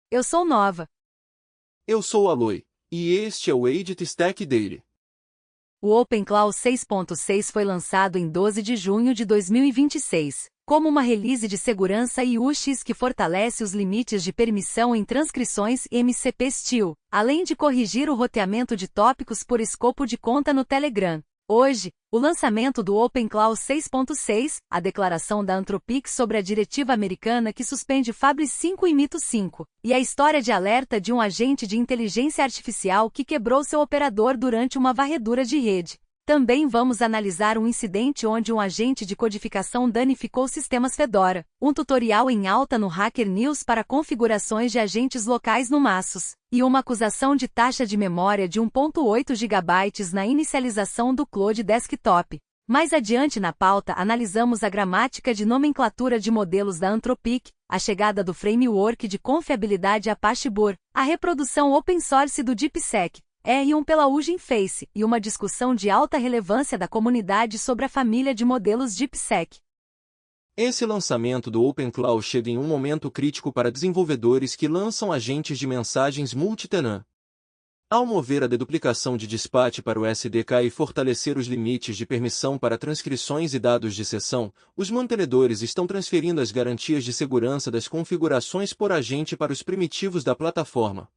Eu sou Nova. Eu sou Aloy, e este é o Edit Stack Daily. O OpenClaw 6.6 foi lançado em 12 de junho de 2026, como uma release de segurança e UX que fortalece os limites de permissão em transcrições MCP-Style, além de corrigir o roteamento de tópicos por escopo de conta no Telegram. Hoje, o lançamento do OpenClaw 6.6, a declaração da Anthropic sobre a diretiva americana que suspende Fabris 5 e Mito 5, e a história de alerta de um agente de inteligência artificial que quebrou seu operador durante uma varredura de rede. Também vamos analisar um incidente onde um agente de codificação danificou sistemas Fedora, um tutorial em alta no Hacker News para configurações de agentes locais no Massos, e uma acusação de taxa de memória de 1.8 GB na inicialização do Cloud Desktop. Mais adiante na pauta analisamos a gramática de nomenclatura de modelos da Anthropic, a chegada do framework de confiabilidade Apache Bur, a reprodução open source do DeepSec, R1 pela Hugging Face e uma discussão de alta relevância da comunidade sobre a família de modelos DeepSec. Esse lançamento do OpenClaw chega em um momento crítico para desenvolvedores que lançam agentes de mensagens multitenant. Ao mover a deduplicação de dispatch para o SDK e fortalecer os limites de permissão para transcrições e dados de sessão, os mantenedores estão transferindo as garantias de segurança das configurações por agente para os primitivos da plataforma.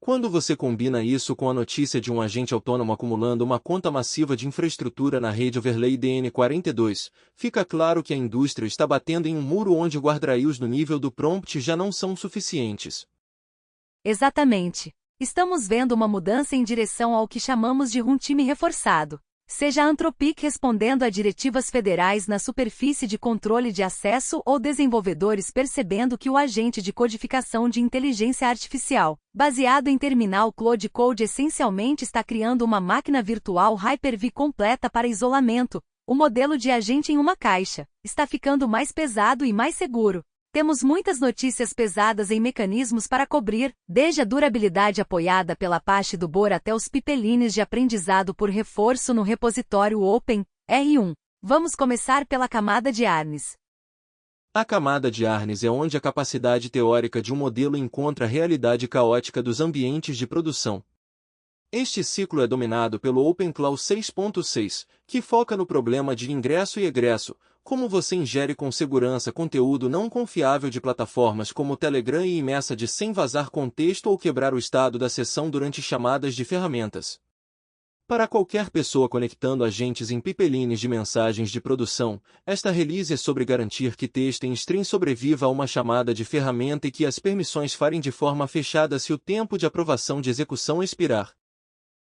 Quando você combina isso com a notícia de um agente autônomo acumulando uma conta massiva de infraestrutura na rede Overlay DN42, fica claro que a indústria está batendo em um muro onde guardrails no nível do prompt já não são suficientes. Exatamente. Estamos vendo uma mudança em direção ao que chamamos de runtime reforçado. Seja a Anthropic respondendo a diretivas federais na superfície de controle de acesso ou desenvolvedores percebendo que o agente de codificação de inteligência artificial, baseado em terminal Cloud Code essencialmente está criando uma máquina virtual Hyper-V completa para isolamento. O modelo de agente em uma caixa está ficando mais pesado e mais seguro. Temos muitas notícias pesadas em mecanismos para cobrir, desde a durabilidade apoiada pela Apache do Bor até os pipelines de aprendizado por reforço no repositório Open, R1. Vamos começar pela camada de Arnes. A camada de Arnes é onde a capacidade teórica de um modelo encontra a realidade caótica dos ambientes de produção. Este ciclo é dominado pelo OpenClaw 6.6, que foca no problema de ingresso e egresso, como você ingere com segurança conteúdo não confiável de plataformas como Telegram e eMessage sem vazar contexto ou quebrar o estado da sessão durante chamadas de ferramentas. Para qualquer pessoa conectando agentes em pipelines de mensagens de produção, esta release é sobre garantir que texto em string sobreviva a uma chamada de ferramenta e que as permissões farem de forma fechada se o tempo de aprovação de execução expirar.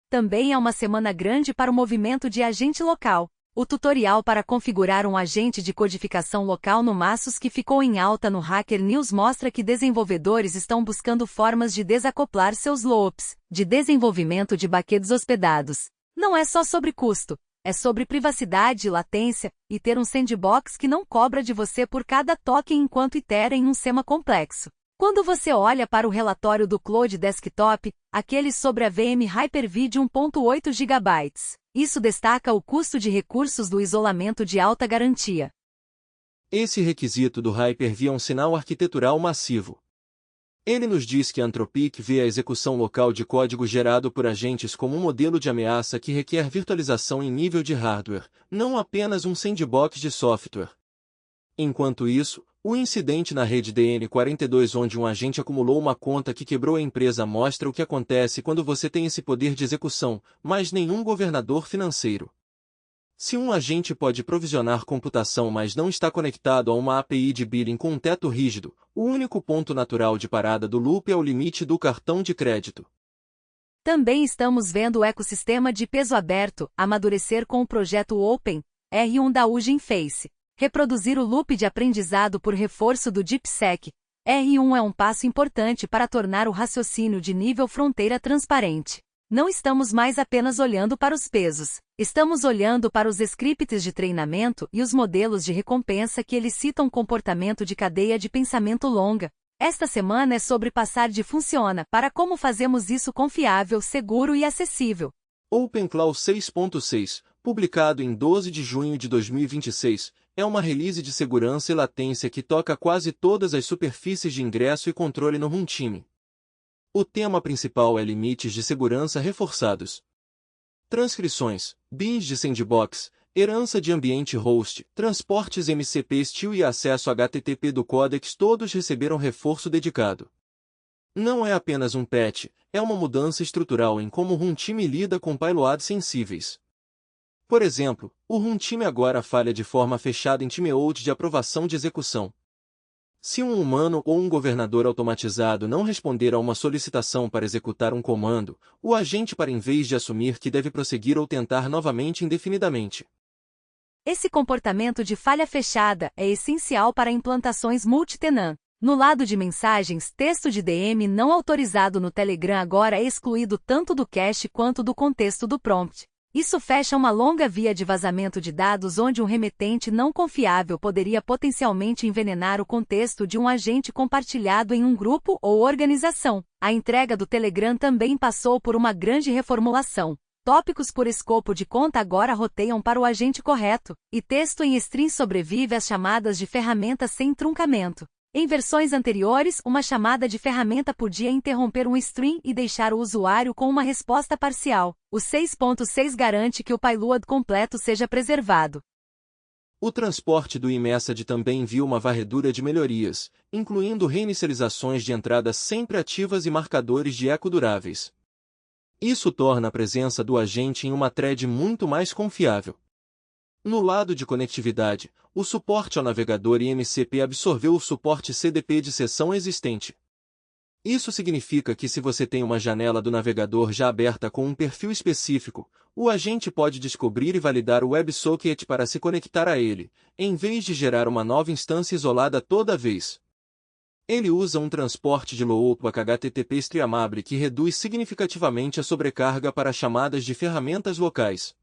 Também é uma semana grande para o movimento de agente local. O tutorial para configurar um agente de codificação local no Massos que ficou em alta no Hacker News mostra que desenvolvedores estão buscando formas de desacoplar seus loops de desenvolvimento de buckets hospedados. Não é só sobre custo, é sobre privacidade e latência, e ter um sandbox que não cobra de você por cada token enquanto itera em um sistema complexo. Quando você olha para o relatório do Cloud Desktop, aquele sobre a VM Hyper-V de 1.8 GB, isso destaca o custo de recursos do isolamento de alta garantia. Esse requisito do Hyper-V é um sinal arquitetural massivo. Ele nos diz que a Anthropic vê a execução local de código gerado por agentes como um modelo de ameaça que requer virtualização em nível de hardware, não apenas um sandbox de software. Enquanto isso, o incidente na rede DN42 onde um agente acumulou uma conta que quebrou a empresa mostra o que acontece quando você tem esse poder de execução, mas nenhum governador financeiro. Se um agente pode provisionar computação mas não está conectado a uma API de billing com um teto rígido, o único ponto natural de parada do loop é o limite do cartão de crédito. Também estamos vendo o ecossistema de peso aberto amadurecer com o projeto Open, R1 da Hugging Face. Reproduzir o loop de aprendizado por reforço do DeepSec, R1 é um passo importante para tornar o raciocínio de nível fronteira transparente. Não estamos mais apenas olhando para os pesos, estamos olhando para os scripts de treinamento e os modelos de recompensa que elicitam comportamento de cadeia de pensamento longa. Esta semana é sobre passar de funciona para como fazemos isso confiável, seguro e acessível. OpenClaw 6.6, publicado em 12 de junho de 2026, É uma release de segurança e latência que toca quase todas as superfícies de ingresso e controle no runtime. O tema principal é limites de segurança reforçados. Transcrições, bins de sandbox, herança de ambiente host, transportes MCP Steel e acesso HTTP do codex todos receberam reforço dedicado. Não é apenas um patch, é uma mudança estrutural em como o runtime lida com payloads sensíveis. Por exemplo, o runtime agora falha de forma fechada em timeout de aprovação de execução. Se um humano ou um governador automatizado não responder a uma solicitação para executar um comando, o agente para em vez de assumir que deve prosseguir ou tentar novamente indefinidamente. Esse comportamento de falha fechada é essencial para implantações multitenant. No lado de mensagens, texto de DM não autorizado no Telegram agora é excluído tanto do cache quanto do contexto do prompt. Isso fecha uma longa via de vazamento de dados onde um remetente não confiável poderia potencialmente envenenar o contexto de um agente compartilhado em um grupo ou organização. A entrega do Telegram também passou por uma grande reformulação. Tópicos por escopo de conta agora roteiam para o agente correto, e texto em string sobrevive às chamadas de ferramentas sem truncamento. Em versões anteriores, uma chamada de ferramenta podia interromper um string e deixar o usuário com uma resposta parcial. O 6.6 garante que o payload completo seja preservado. O transporte do iMessage também viu uma varredura de melhorias, incluindo reinicializações de entradas sempre ativas e marcadores de eco duráveis. Isso torna a presença do agente em uma thread muito mais confiável. No lado de conectividade, o suporte ao navegador IMCP absorveu o suporte CDP de seção existente. Isso significa que se você tem uma janela do navegador já aberta com um perfil específico, o agente pode descobrir e validar o WebSocket para se conectar a ele, em vez de gerar uma nova instância isolada toda vez. Ele usa um transporte de Loopak HTTP Streamable que reduz significativamente a sobrecarga para chamadas de ferramentas locais.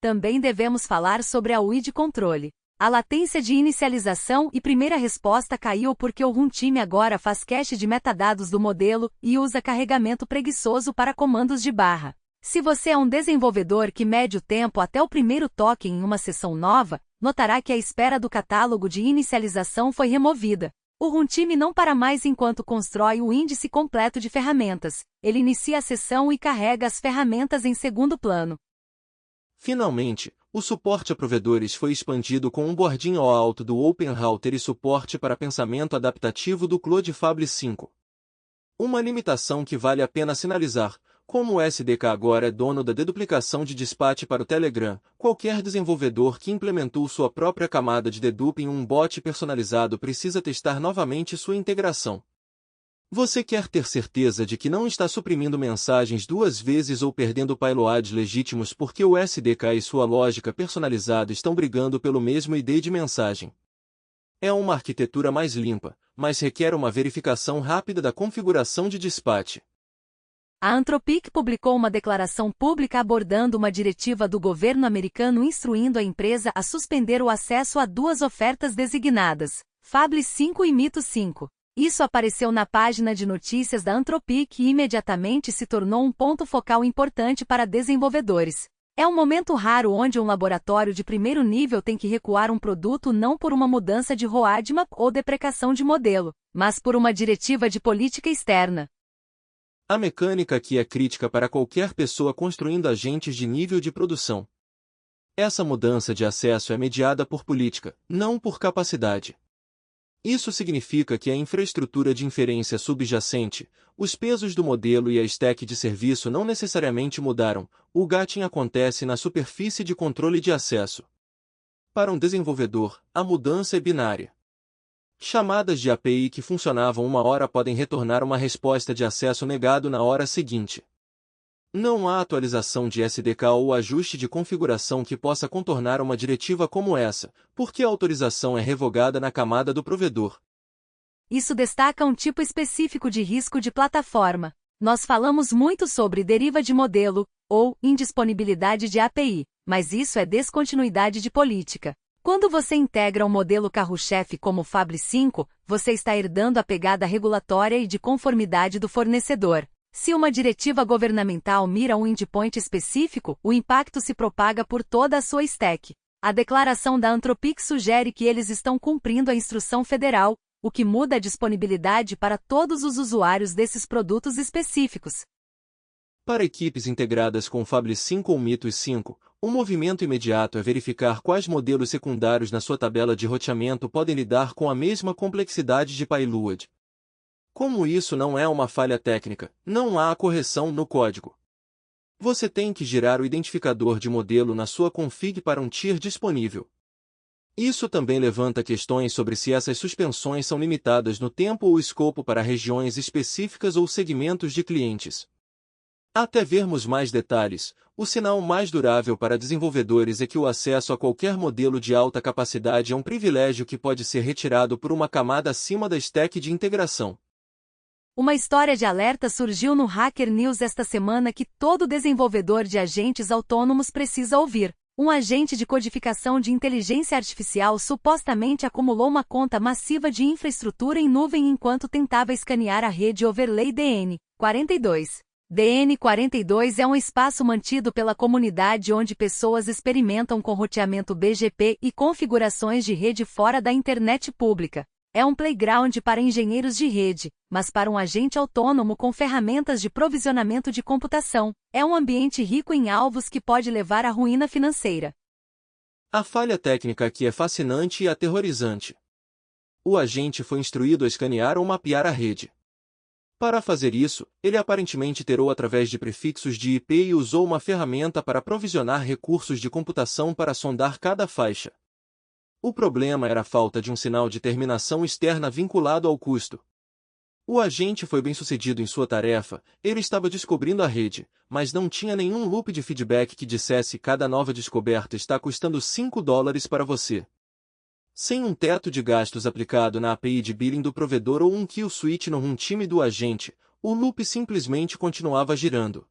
Também devemos falar sobre a UI de controle. A latência de inicialização e primeira resposta caiu porque o runtime agora faz cache de metadados do modelo e usa carregamento preguiçoso para comandos de barra. Se você é um desenvolvedor que mede o tempo até o primeiro toque em uma sessão nova, notará que a espera do catálogo de inicialização foi removida. O runtime não para mais enquanto constrói o índice completo de ferramentas. Ele inicia a sessão e carrega as ferramentas em segundo plano. Finalmente, o suporte a provedores foi expandido com um bordinho ao alto do OpenRouter e suporte para pensamento adaptativo do Claude Fable 5. Uma limitação que vale a pena sinalizar: como o SDK agora é dono da deduplicação de dispatch para o Telegram, qualquer desenvolvedor que implementou sua própria camada de dedupe em um bot personalizado precisa testar novamente sua integração. Você quer ter certeza de que não está suprimindo mensagens duas vezes ou perdendo payloads legítimos porque o SDK e sua lógica personalizada estão brigando pelo mesmo ID de mensagem. É uma arquitetura mais limpa, mas requer uma verificação rápida da configuração de dispatch. A Anthropic publicou uma declaração pública abordando uma diretiva do governo americano instruindo a empresa a suspender o acesso a duas ofertas designadas, Fable 5 e Mito 5. Isso apareceu na página de notícias da Anthropic e imediatamente se tornou um ponto focal importante para desenvolvedores. É um momento raro onde um laboratório de primeiro nível tem que recuar um produto não por uma mudança de roadmap ou deprecação de modelo, mas por uma diretiva de política externa. A mecânica aqui é crítica para qualquer pessoa construindo agentes de nível de produção. Essa mudança de acesso é mediada por política, não por capacidade. Isso significa que a infraestrutura de inferência subjacente, os pesos do modelo e a stack de serviço não necessariamente mudaram, o gating acontece na superfície de controle de acesso. Para um desenvolvedor, a mudança é binária. Chamadas de API que funcionavam uma hora podem retornar uma resposta de acesso negado na hora seguinte. Não há atualização de SDK ou ajuste de configuração que possa contornar uma diretiva como essa, porque a autorização é revogada na camada do provedor. Isso destaca um tipo específico de risco de plataforma. Nós falamos muito sobre deriva de modelo, ou indisponibilidade de API, mas isso é descontinuidade de política. Quando você integra um modelo carro-chefe como o Fable 5, você está herdando a pegada regulatória e de conformidade do fornecedor. Se uma diretiva governamental mira um endpoint específico, o impacto se propaga por toda a sua stack. A declaração da Anthropic sugere que eles estão cumprindo a instrução federal, o que muda a disponibilidade para todos os usuários desses produtos específicos. Para equipes integradas com Fable 5 ou Mythos 5, o movimento imediato é verificar quais modelos secundários na sua tabela de roteamento podem lidar com a mesma complexidade de payload. Como isso não é uma falha técnica, não há correção no código. Você tem que girar o identificador de modelo na sua config para um tier disponível. Isso também levanta questões sobre se essas suspensões são limitadas no tempo ou escopo para regiões específicas ou segmentos de clientes. Até vermos mais detalhes, o sinal mais durável para desenvolvedores é que o acesso a qualquer modelo de alta capacidade é um privilégio que pode ser retirado por uma camada acima da stack de integração. Uma história de alerta surgiu no Hacker News esta semana que todo desenvolvedor de agentes autônomos precisa ouvir. Um agente de codificação de inteligência artificial supostamente acumulou uma conta massiva de infraestrutura em nuvem enquanto tentava escanear a rede Overlay DN42. DN42 é um espaço mantido pela comunidade onde pessoas experimentam com roteamento BGP e configurações de rede fora da internet pública. É um playground para engenheiros de rede, mas para um agente autônomo com ferramentas de provisionamento de computação, é um ambiente rico em alvos que pode levar à ruína financeira. A falha técnica aqui é fascinante e aterrorizante. O agente foi instruído a escanear ou mapear a rede. Para fazer isso, ele aparentemente iterou através de prefixos de IP e usou uma ferramenta para provisionar recursos de computação para sondar cada faixa. O problema era a falta de um sinal de terminação externa vinculado ao custo. O agente foi bem-sucedido em sua tarefa, ele estava descobrindo a rede, mas não tinha nenhum loop de feedback que dissesse cada nova descoberta está custando $5 para você. Sem um teto de gastos aplicado na API de billing do provedor ou um kill switch no runtime do agente, o loop simplesmente continuava girando.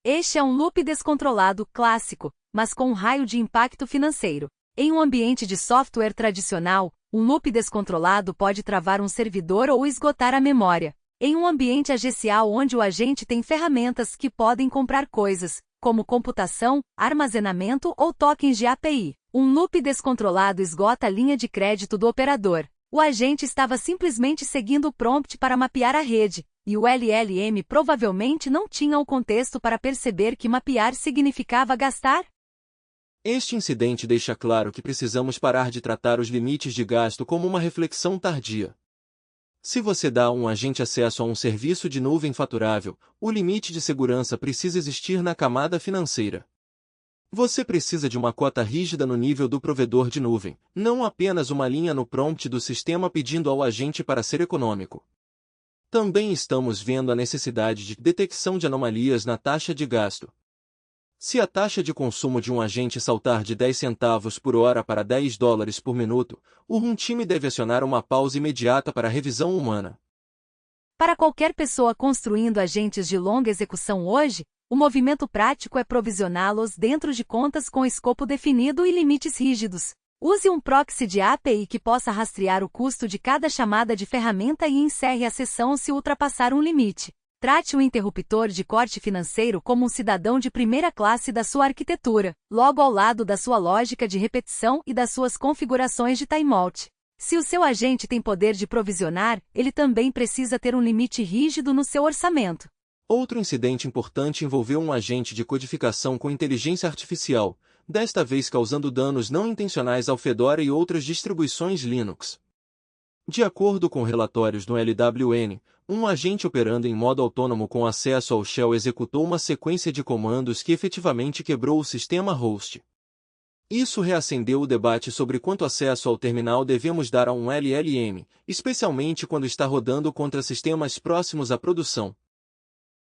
Este é um loop descontrolado clássico, mas com um raio de impacto financeiro. Em um ambiente de software tradicional, um loop descontrolado pode travar um servidor ou esgotar a memória. Em um ambiente agencial onde o agente tem ferramentas que podem comprar coisas, como computação, armazenamento ou tokens de API, um loop descontrolado esgota a linha de crédito do operador. O agente estava simplesmente seguindo o prompt para mapear a rede, e o LLM provavelmente não tinha o contexto para perceber que mapear significava gastar. Este incidente deixa claro que precisamos parar de tratar os limites de gasto como uma reflexão tardia. Se você dá a um agente acesso a um serviço de nuvem faturável, o limite de segurança precisa existir na camada financeira. Você precisa de uma cota rígida no nível do provedor de nuvem, não apenas uma linha no prompt do sistema pedindo ao agente para ser econômico. Também estamos vendo a necessidade de detecção de anomalias na taxa de gasto. Se a taxa de consumo de um agente saltar de 10 centavos por hora para $10 por minuto, o runtime deve acionar uma pausa imediata para revisão humana. Para qualquer pessoa construindo agentes de longa execução hoje, o movimento prático é provisioná-los dentro de contas com escopo definido e limites rígidos. Use um proxy de API que possa rastrear o custo de cada chamada de ferramenta e encerre a sessão se ultrapassar um limite. Trate o interruptor de corte financeiro como um cidadão de primeira classe da sua arquitetura, logo ao lado da sua lógica de repetição e das suas configurações de timeout. Se o seu agente tem poder de provisionar, ele também precisa ter um limite rígido no seu orçamento. Outro incidente importante envolveu um agente de codificação com inteligência artificial, desta vez causando danos não intencionais ao Fedora e outras distribuições Linux. De acordo com relatórios no LWN, um agente operando em modo autônomo com acesso ao shell executou uma sequência de comandos que efetivamente quebrou o sistema host. Isso reacendeu o debate sobre quanto acesso ao terminal devemos dar a um LLM, especialmente quando está rodando contra sistemas próximos à produção.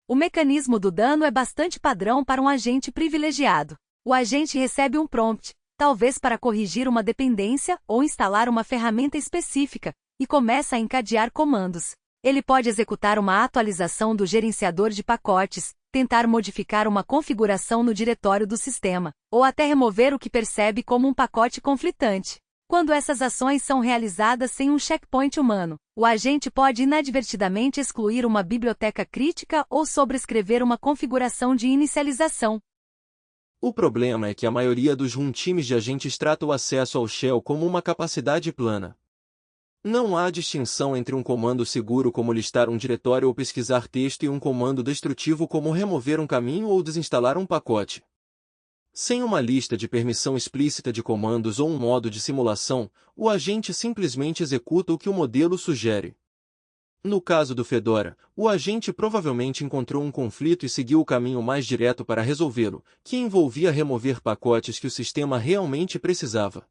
O mecanismo do dano é bastante padrão para um agente privilegiado. O agente recebe um prompt, talvez para corrigir uma dependência ou instalar uma ferramenta específica, e começa a encadear comandos. Ele pode executar uma atualização do gerenciador de pacotes, tentar modificar uma configuração no diretório do sistema, ou até remover o que percebe como um pacote conflitante. Quando essas ações são realizadas sem um checkpoint humano, o agente pode inadvertidamente excluir uma biblioteca crítica ou sobrescrever uma configuração de inicialização. O problema é que a maioria dos runtimes de agentes trata o acesso ao shell como uma capacidade plana. Não há distinção entre um comando seguro como listar um diretório ou pesquisar texto e um comando destrutivo como remover um caminho ou desinstalar um pacote. Sem uma lista de permissão explícita de comandos ou um modo de simulação, o agente simplesmente executa o que o modelo sugere. No caso do Fedora, o agente provavelmente encontrou um conflito e seguiu o caminho mais direto para resolvê-lo, que envolvia remover pacotes que o sistema realmente precisava.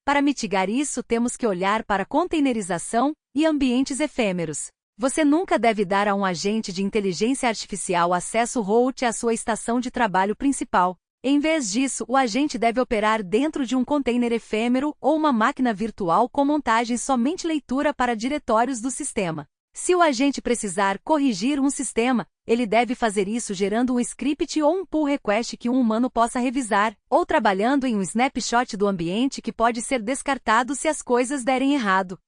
Para mitigar isso, temos que olhar para containerização e ambientes efêmeros. Você nunca deve dar a um agente de inteligência artificial acesso root à sua estação de trabalho principal. Em vez disso, o agente deve operar dentro de um container efêmero ou uma máquina virtual com montagem somente leitura para diretórios do sistema. Se o agente precisar corrigir um sistema, ele deve fazer isso gerando um script ou um pull request que um humano possa revisar, ou trabalhando em um snapshot do ambiente que pode ser descartado se as coisas derem errado.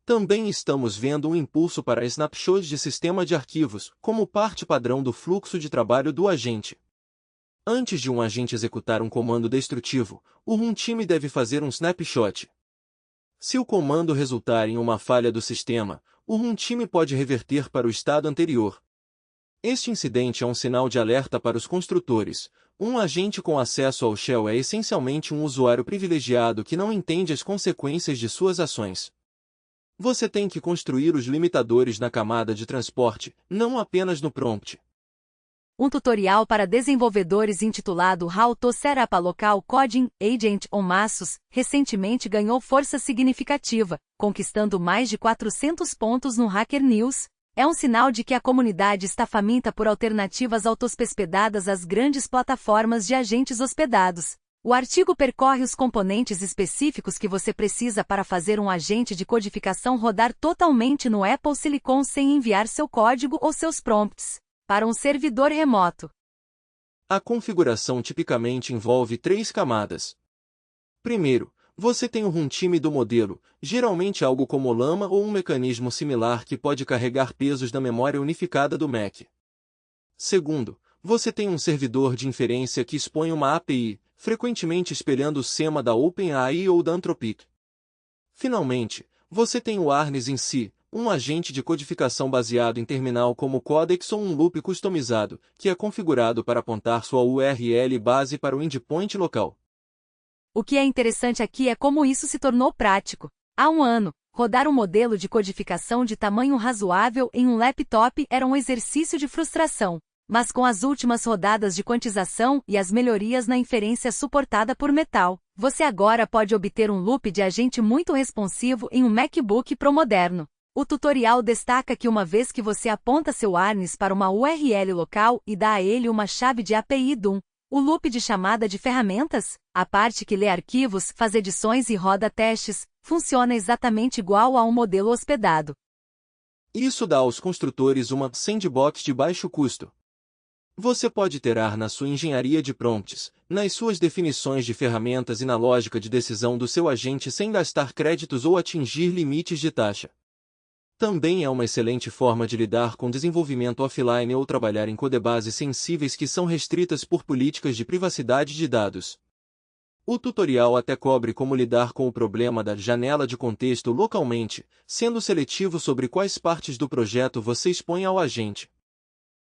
Também estamos vendo um impulso para snapshots de sistema de arquivos, como parte padrão do fluxo de trabalho do agente. Antes de um agente executar um comando destrutivo, o runtime deve fazer um snapshot. Se o comando resultar em uma falha do sistema, o runtime pode reverter para o estado anterior. Este incidente é um sinal de alerta para os construtores. Um agente com acesso ao shell é essencialmente um usuário privilegiado que não entende as consequências de suas ações. Você tem que construir os limitadores na camada de transporte, não apenas no prompt. Um tutorial para desenvolvedores intitulado How to Set Up a Local Coding Agent on Massos recentemente ganhou força significativa, conquistando mais de 400 pontos no Hacker News. É um sinal de que a comunidade está faminta por alternativas autohospedadas às grandes plataformas de agentes hospedados. O artigo percorre os componentes específicos que você precisa para fazer um agente de codificação rodar totalmente no Apple Silicon sem enviar seu código ou seus prompts para um servidor remoto. A configuração tipicamente envolve 3 camadas. Primeiro, você tem o runtime do modelo, geralmente algo como Llama ou um mecanismo similar que pode carregar pesos da memória unificada do Mac. Segundo, você tem um servidor de inferência que expõe uma API, frequentemente espelhando o SEMA da OpenAI ou da Anthropic. Finalmente, você tem o Arnes em si, um agente de codificação baseado em terminal como Codex ou um loop customizado, que é configurado para apontar sua URL base para o endpoint local. O que é interessante aqui é como isso se tornou prático. Há um ano, rodar um modelo de codificação de tamanho razoável em um laptop era um exercício de frustração. Mas com as últimas rodadas de quantização e as melhorias na inferência suportada por Metal, você agora pode obter um loop de agente muito responsivo em um MacBook Pro moderno. O tutorial destaca que uma vez que você aponta seu Arnes para uma URL local e dá a ele uma chave de API DOM, o loop de chamada de ferramentas, a parte que lê arquivos, faz edições e roda testes, funciona exatamente igual a um modelo hospedado. Isso dá aos construtores uma sandbox de baixo custo. Você pode iterar na sua engenharia de prompts, nas suas definições de ferramentas e na lógica de decisão do seu agente sem gastar créditos ou atingir limites de taxa. Também é uma excelente forma de lidar com desenvolvimento offline ou trabalhar em codebases sensíveis que são restritas por políticas de privacidade de dados. O tutorial até cobre como lidar com o problema da janela de contexto localmente, sendo seletivo sobre quais partes do projeto você expõe ao agente.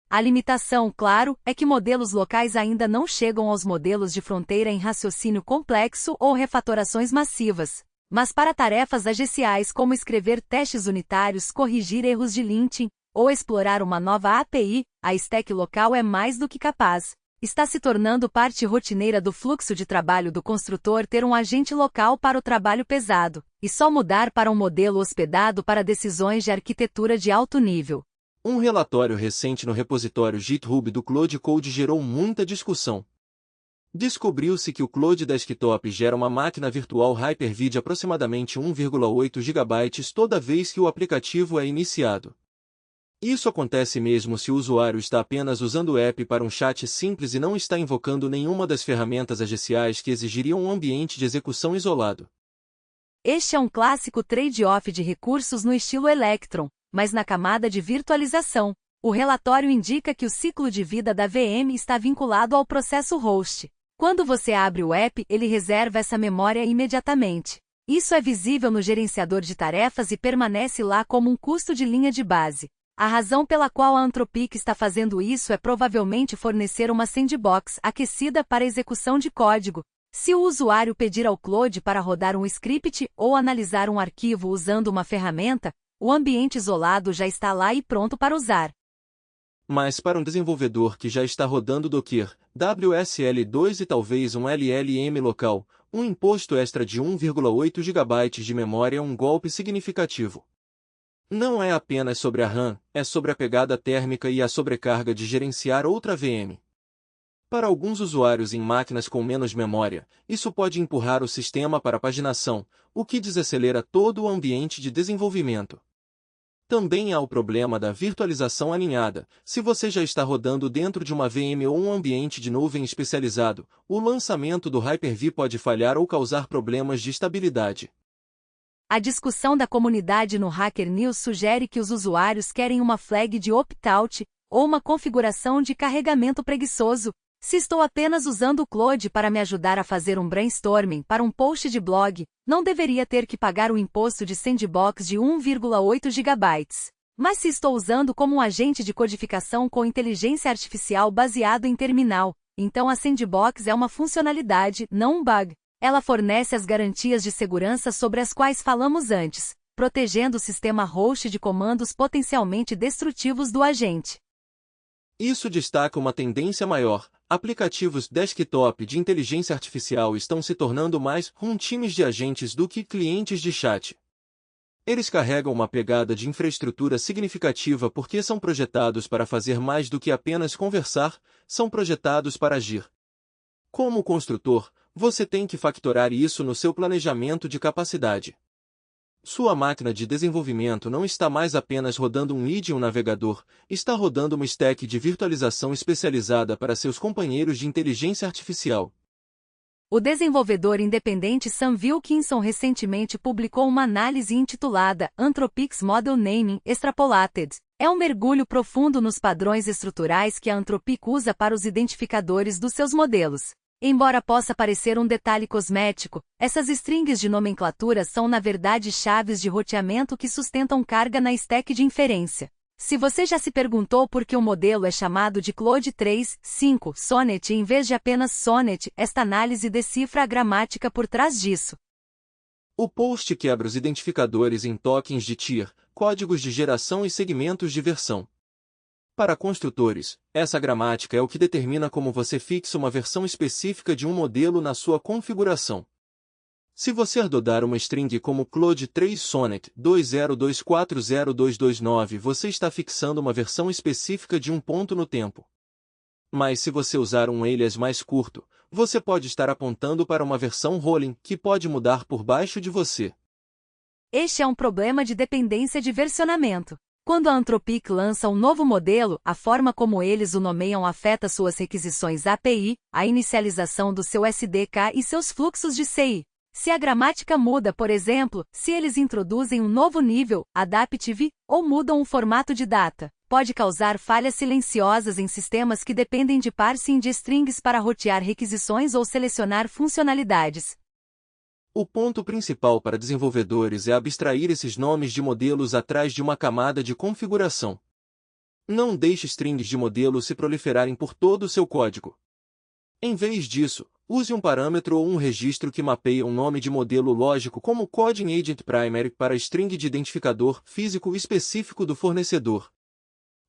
A limitação, claro, é que modelos locais ainda não chegam aos modelos de fronteira em raciocínio complexo ou refatorações massivas. Mas para tarefas agenciais como escrever testes unitários, corrigir erros de linting, ou explorar uma nova API, a stack local é mais do que capaz. Está se tornando parte rotineira do fluxo de trabalho do construtor ter um agente local para o trabalho pesado, e só mudar para um modelo hospedado para decisões de arquitetura de alto nível. Um relatório recente no repositório GitHub do Claude Code gerou muita discussão. Descobriu-se que o Claude Desktop gera uma máquina virtual Hyper-V de aproximadamente 1,8 GB toda vez que o aplicativo é iniciado. Isso acontece mesmo se o usuário está apenas usando o app para um chat simples e não está invocando nenhuma das ferramentas agenciais que exigiriam um ambiente de execução isolado. Este é um clássico trade-off de recursos no estilo Electron, mas na camada de virtualização. O relatório indica que o ciclo de vida da VM está vinculado ao processo host. Quando você abre o app, ele reserva essa memória imediatamente. Isso é visível no gerenciador de tarefas e permanece lá como um custo de linha de base. A razão pela qual a Anthropic está fazendo isso é provavelmente fornecer uma sandbox aquecida para execução de código. Se o usuário pedir ao Claude para rodar um script ou analisar um arquivo usando uma ferramenta, o ambiente isolado já está lá e pronto para usar. Mas para um desenvolvedor que já está rodando Docker, WSL2 e talvez um LLM local, um imposto extra de 1,8 GB de memória é um golpe significativo. Não é apenas sobre a RAM, é sobre a pegada térmica e a sobrecarga de gerenciar outra VM. Para alguns usuários em máquinas com menos memória, isso pode empurrar o sistema para a paginação, o que desacelera todo o ambiente de desenvolvimento. Também há o problema da virtualização alinhada. Se você já está rodando dentro de uma VM ou um ambiente de nuvem especializado, o lançamento do Hyper-V pode falhar ou causar problemas de estabilidade. A discussão da comunidade no Hacker News sugere que os usuários querem uma flag de opt-out ou uma configuração de carregamento preguiçoso. Se estou apenas usando o Claude para me ajudar a fazer um brainstorming para um post de blog, não deveria ter que pagar o imposto de sandbox de 1,8 GB. Mas se estou usando como um agente de codificação com inteligência artificial baseado em terminal, então a sandbox é uma funcionalidade, não um bug. Ela fornece as garantias de segurança sobre as quais falamos antes, protegendo o sistema host de comandos potencialmente destrutivos do agente. Isso destaca uma tendência maior. Aplicativos desktop de inteligência artificial estão se tornando mais times de agentes do que clientes de chat. Eles carregam uma pegada de infraestrutura significativa porque são projetados para fazer mais do que apenas conversar, são projetados para agir. Como construtor, você tem que factorar isso no seu planejamento de capacidade. Sua máquina de desenvolvimento não está mais apenas rodando um IDE e um navegador, está rodando uma stack de virtualização especializada para seus companheiros de inteligência artificial. O desenvolvedor independente Sam Wilkinson recentemente publicou uma análise intitulada Anthropic's Model Naming Extrapolated. É um mergulho profundo nos padrões estruturais que a Anthropic usa para os identificadores dos seus modelos. Embora possa parecer um detalhe cosmético, essas strings de nomenclatura são na verdade chaves de roteamento que sustentam carga na stack de inferência. Se você já se perguntou por que o modelo é chamado de Claude 3.5 Sonnet em vez de apenas Sonnet, esta análise decifra a gramática por trás disso. O post quebra os identificadores em tokens de tier, códigos de geração e segmentos de versão. Para construtores, essa gramática é o que determina como você fixa uma versão específica de um modelo na sua configuração. Se você arredondar uma string como Claude 3 Sonnet 202402229, você está fixando uma versão específica de um ponto no tempo. Mas se você usar um alias mais curto, você pode estar apontando para uma versão rolling que pode mudar por baixo de você. Este é um problema de dependência de versionamento. Quando a Anthropic lança um novo modelo, a forma como eles o nomeiam afeta suas requisições API, a inicialização do seu SDK e seus fluxos de CI. Se a gramática muda, por exemplo, se eles introduzem um novo nível, adaptive, ou mudam o formato de data, pode causar falhas silenciosas em sistemas que dependem de parsing de strings para rotear requisições ou selecionar funcionalidades. O ponto principal para desenvolvedores é abstrair esses nomes de modelos atrás de uma camada de configuração. Não deixe strings de modelo se proliferarem por todo o seu código. Em vez disso, use um parâmetro ou um registro que mapeia um nome de modelo lógico como Coding Agent Primary para a string de identificador físico específico do fornecedor.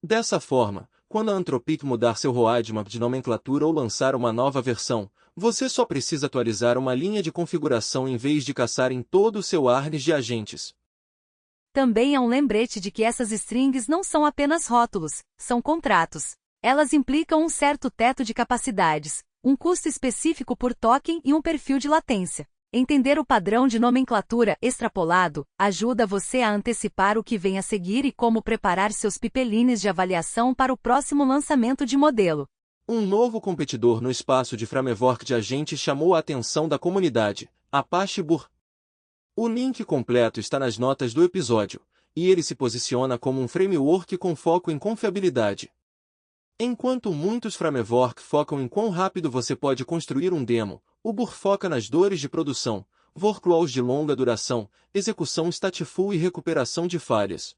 Dessa forma, quando a Anthropic mudar seu roadmap de nomenclatura ou lançar uma nova versão, você só precisa atualizar uma linha de configuração em vez de caçar em todo o seu arnes de agentes. Também é um lembrete de que essas strings não são apenas rótulos, são contratos. Elas implicam um certo teto de capacidades, um custo específico por token e um perfil de latência. Entender o padrão de nomenclatura extrapolado ajuda você a antecipar o que vem a seguir e como preparar seus pipelines de avaliação para o próximo lançamento de modelo. Um novo competidor no espaço de framework de agentes chamou a atenção da comunidade, Apache Bur. O link completo está nas notas do episódio. e ele se posiciona como um framework com foco em confiabilidade. Enquanto muitos frameworks focam em quão rápido você pode construir um demo, o BUR foca nas dores de produção, workflows de longa duração, execução stateful e recuperação de falhas.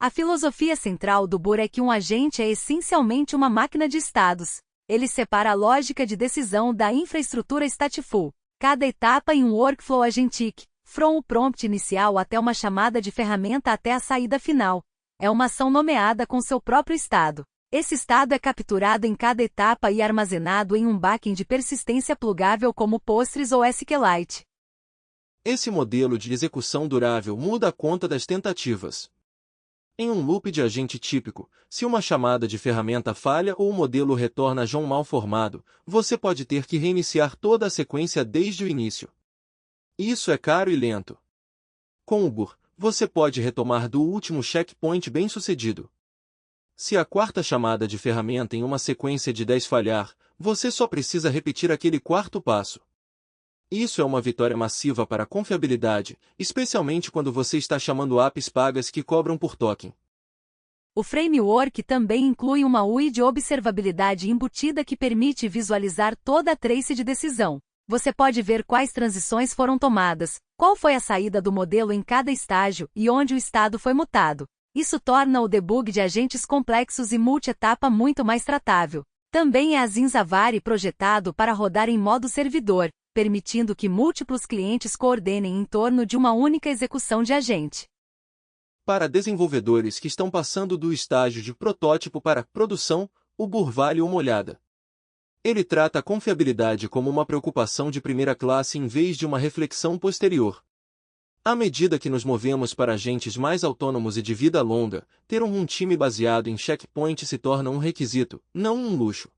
A filosofia central do BUR é que um agente é essencialmente uma máquina de estados. Ele separa a lógica de decisão da infraestrutura stateful, cada etapa em um workflow agentic, from o prompt inicial até uma chamada de ferramenta até a saída final. É uma ação nomeada com seu próprio estado. Esse estado é capturado em cada etapa e armazenado em um backend de persistência plugável como Postgres ou SQLite. Esse modelo de execução durável muda a conta das tentativas. Em um loop de agente típico, se uma chamada de ferramenta falha ou o modelo retorna JSON mal formado, você pode ter que reiniciar toda a sequência desde o início. Isso é caro e lento. Com o BUR, você pode retomar do último checkpoint bem-sucedido. Se a quarta chamada de ferramenta em uma sequência de 10 falhar, você só precisa repetir aquele quarto passo. Isso é uma vitória massiva para a confiabilidade, especialmente quando você está chamando apps pagas que cobram por token. O framework também inclui uma UI de observabilidade embutida que permite visualizar toda a trace de decisão. Você pode ver quais transições foram tomadas, qual foi a saída do modelo em cada estágio e onde o estado foi mutado. Isso torna o debug de agentes complexos e multi-etapa muito mais tratável. Também é a Zinzavari projetado para rodar em modo servidor, permitindo que múltiplos clientes coordenem em torno de uma única execução de agente. Para desenvolvedores que estão passando do estágio de protótipo para produção, o BUR vale uma olhada. Ele trata a confiabilidade como uma preocupação de primeira classe em vez de uma reflexão posterior. À medida que nos movemos para agentes mais autônomos e de vida longa, ter um time baseado em checkpoint se torna um requisito, não um luxo.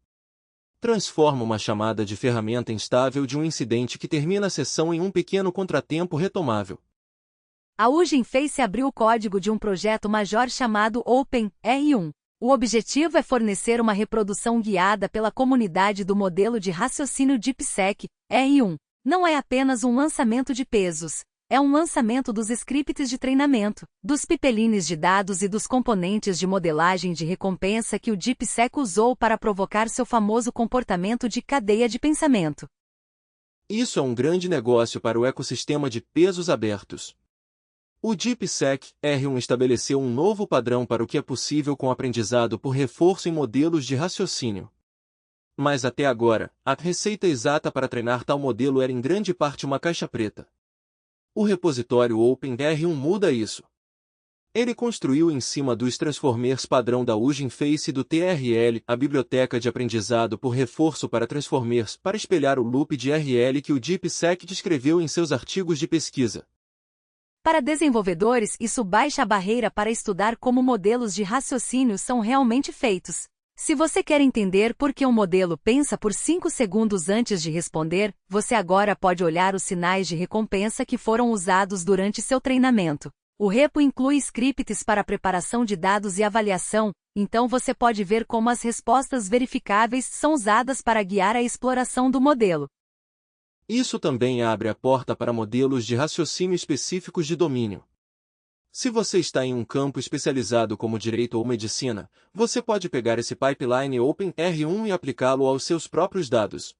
Transforma uma chamada de ferramenta instável de um incidente que termina a sessão em um pequeno contratempo retomável. A Hugging Face abriu o código de um projeto major chamado OpenR1. O objetivo é fornecer uma reprodução guiada pela comunidade do modelo de raciocínio DeepSec, R1. Não é apenas um lançamento de pesos. É um lançamento dos scripts de treinamento, dos pipelines de dados e dos componentes de modelagem de recompensa que o DeepSec usou para provocar seu famoso comportamento de cadeia de pensamento. Isso é um grande negócio para o ecossistema de pesos abertos. O DeepSec R1 estabeleceu um novo padrão para o que é possível com aprendizado por reforço em modelos de raciocínio. Mas até agora, a receita exata para treinar tal modelo era em grande parte uma caixa preta. O repositório OpenR1 muda isso. Ele construiu em cima dos transformers padrão da Hugging Face e do TRL, a biblioteca de aprendizado por reforço para transformers, para espelhar o loop de RL que o DeepSec descreveu em seus artigos de pesquisa. Para desenvolvedores, isso baixa a barreira para estudar como modelos de raciocínio são realmente feitos. Se você quer entender por que um modelo pensa por 5 segundos antes de responder, você agora pode olhar os sinais de recompensa que foram usados durante seu treinamento. O repo inclui scripts para preparação de dados e avaliação, então você pode ver como as respostas verificáveis são usadas para guiar a exploração do modelo. Isso também abre a porta para modelos de raciocínio específicos de domínio. Se você está em um campo especializado como direito ou medicina, você pode pegar esse pipeline OpenR1 e aplicá-lo aos seus próprios dados.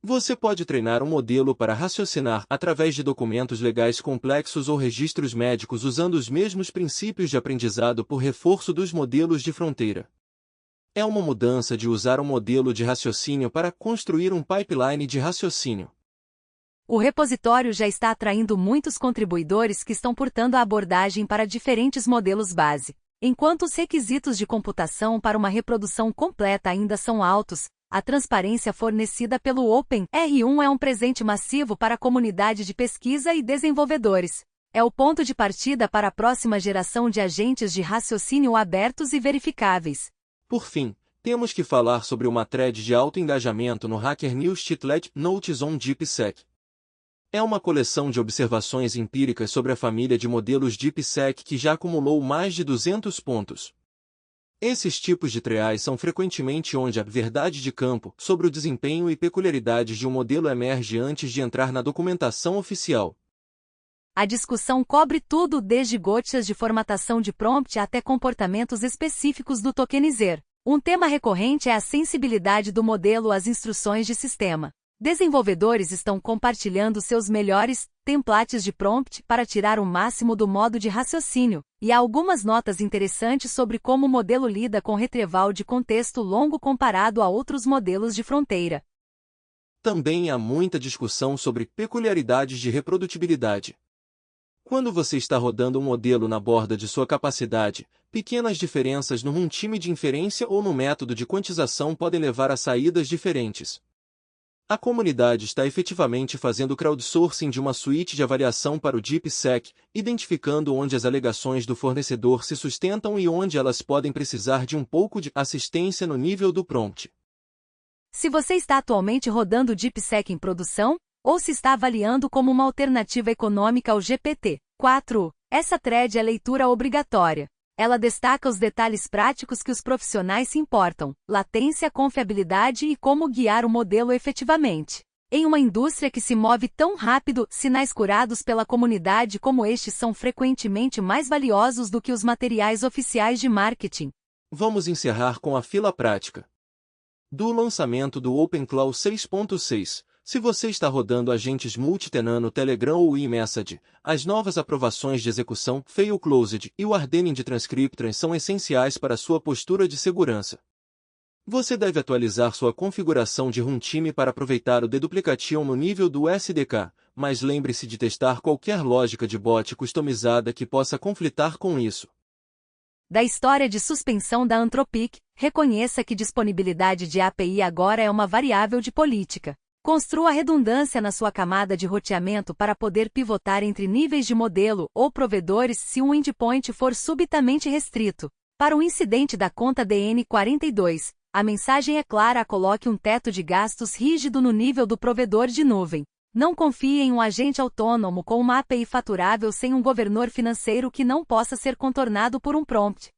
Você pode treinar um modelo para raciocinar através de documentos legais complexos ou registros médicos usando os mesmos princípios de aprendizado por reforço dos modelos de fronteira. É uma mudança de usar um modelo de raciocínio para construir um pipeline de raciocínio. O repositório já está atraindo muitos contribuidores que estão portando a abordagem para diferentes modelos base. Enquanto os requisitos de computação para uma reprodução completa ainda são altos, a transparência fornecida pelo OpenR1 é um presente massivo para a comunidade de pesquisa e desenvolvedores. É o ponto de partida para a próxima geração de agentes de raciocínio abertos e verificáveis. Por fim, temos que falar sobre uma thread de alto engajamento no Hacker News Titlet Notes on DeepSec. É uma coleção de observações empíricas sobre a família de modelos DeepSec que já acumulou mais de 200 pontos. Esses tipos de triais são frequentemente onde a verdade de campo sobre o desempenho e peculiaridades de um modelo emerge antes de entrar na documentação oficial. A discussão cobre tudo desde gotas de formatação de prompt até comportamentos específicos do tokenizer. Um tema recorrente é a sensibilidade do modelo às instruções de sistema. Desenvolvedores estão compartilhando seus melhores templates de prompt para tirar o máximo do modo de raciocínio, e há algumas notas interessantes sobre como o modelo lida com retrieval de contexto longo comparado a outros modelos de fronteira. Também há muita discussão sobre peculiaridades de reprodutibilidade. Quando você está rodando um modelo na borda de sua capacidade, pequenas diferenças no runtime de inferência ou no método de quantização podem levar a saídas diferentes. A comunidade está efetivamente fazendo crowdsourcing de uma suíte de avaliação para o DeepSec, identificando onde as alegações do fornecedor se sustentam e onde elas podem precisar de um pouco de assistência no nível do prompt. Se você está atualmente rodando o DeepSec em produção, ou se está avaliando como uma alternativa econômica ao GPT-4, essa thread é leitura obrigatória. Ela destaca os detalhes práticos que os profissionais se importam, latência, confiabilidade e como guiar o modelo efetivamente. Em uma indústria que se move tão rápido, sinais curados pela comunidade como estes são frequentemente mais valiosos do que os materiais oficiais de marketing. Vamos encerrar com a fila prática. Do lançamento do OpenClaw 6.6, se você está rodando agentes multitenant no Telegram ou eMessage, as novas aprovações de execução, fail closed e o hardening de transcriptors são essenciais para sua postura de segurança. Você deve atualizar sua configuração de runtime para aproveitar o deduplication no nível do SDK, mas lembre-se de testar qualquer lógica de bot customizada que possa conflitar com isso. Da história de suspensão da Anthropic, reconheça que disponibilidade de API agora é uma variável de política. Construa redundância na sua camada de roteamento para poder pivotar entre níveis de modelo ou provedores se um endpoint for subitamente restrito. Para o incidente da conta DN42, a mensagem é clara: coloque um teto de gastos rígido no nível do provedor de nuvem. Não confie em um agente autônomo com uma API faturável sem um governor financeiro que não possa ser contornado por um prompt.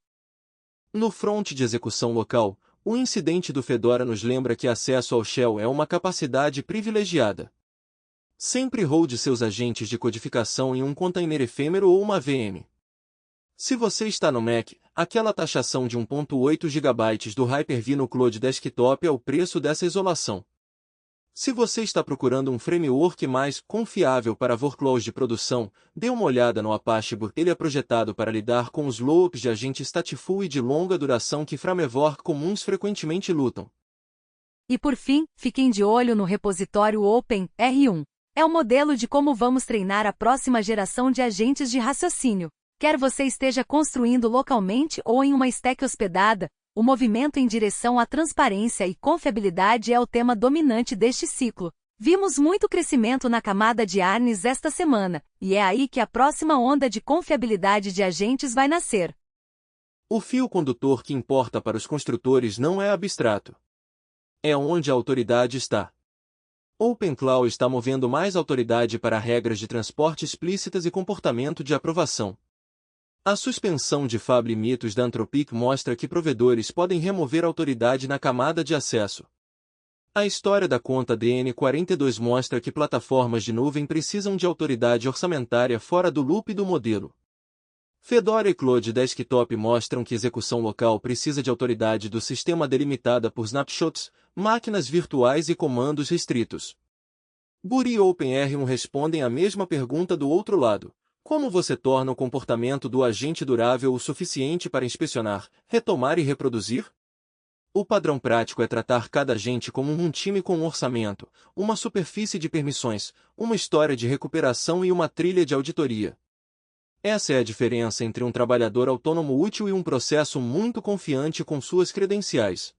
No front de execução local, o incidente do Fedora nos lembra que acesso ao shell é uma capacidade privilegiada. Sempre rode seus agentes de codificação em um container efêmero ou uma VM. Se você está no Mac, aquela taxação de 1.8 GB do Hyper-V no Cloud Desktop é o preço dessa isolação. Se você está procurando um framework mais confiável para workloads de produção, dê uma olhada no Apache Burp. Ele é projetado para lidar com os loops de agente stateful e de longa duração que frameworks comuns frequentemente lutam. E por fim, fiquem de olho no repositório OpenR1. É o modelo de como vamos treinar a próxima geração de agentes de raciocínio. Quer você esteja construindo localmente ou em uma stack hospedada, o movimento em direção à transparência e confiabilidade é o tema dominante deste ciclo. Vimos muito crescimento na camada de harness esta semana, e é aí que a próxima onda de confiabilidade de agentes vai nascer. O fio condutor que importa para os construtores não é abstrato. É onde a autoridade está. OpenClaw está movendo mais autoridade para regras de transporte explícitas e comportamento de aprovação. A suspensão de fab-limitos da Anthropic mostra que provedores podem remover autoridade na camada de acesso. A história da conta DN42 mostra que plataformas de nuvem precisam de autoridade orçamentária fora do loop do modelo. Fedora e Cloud Desktop mostram que execução local precisa de autoridade do sistema delimitada por snapshots, máquinas virtuais e comandos restritos. Buri e OpenR1 respondem a mesma pergunta do outro lado. Como você torna o comportamento do agente durável o suficiente para inspecionar, retomar e reproduzir? O padrão prático é tratar cada agente como um time com um orçamento, uma superfície de permissões, uma história de recuperação e uma trilha de auditoria. Essa é a diferença entre um trabalhador autônomo útil e um processo muito confiante com suas credenciais.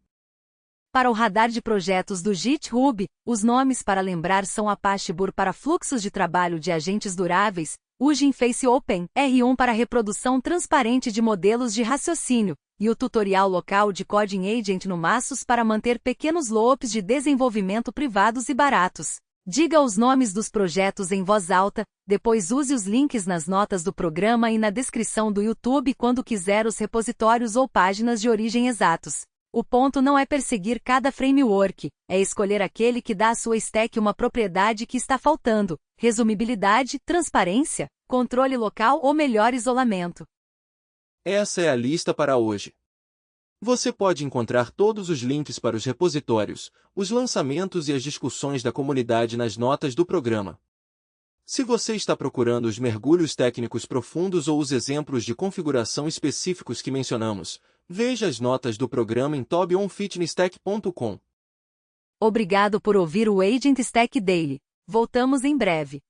Para o radar de projetos do GitHub, os nomes para lembrar são Apache Burp para fluxos de trabalho de agentes duráveis, Hugging Face Open R1 para reprodução transparente de modelos de raciocínio, e o tutorial local de Coding Agent no Massos para manter pequenos loops de desenvolvimento privados e baratos. Diga os nomes dos projetos em voz alta, depois use os links nas notas do programa e na descrição do YouTube quando quiser os repositórios ou páginas de origem exatos. O ponto não é perseguir cada framework, é escolher aquele que dá à sua stack uma propriedade que está faltando: resumibilidade, transparência, controle local ou melhor isolamento. Essa é a lista para hoje. Você pode encontrar todos os links para os repositórios, os lançamentos e as discussões da comunidade nas notas do programa. Se você está procurando os mergulhos técnicos profundos ou os exemplos de configuração específicos que mencionamos, veja as notas do programa em tobionfitnesstech.com. Obrigado por ouvir o Agent Stack Daily. Voltamos em breve.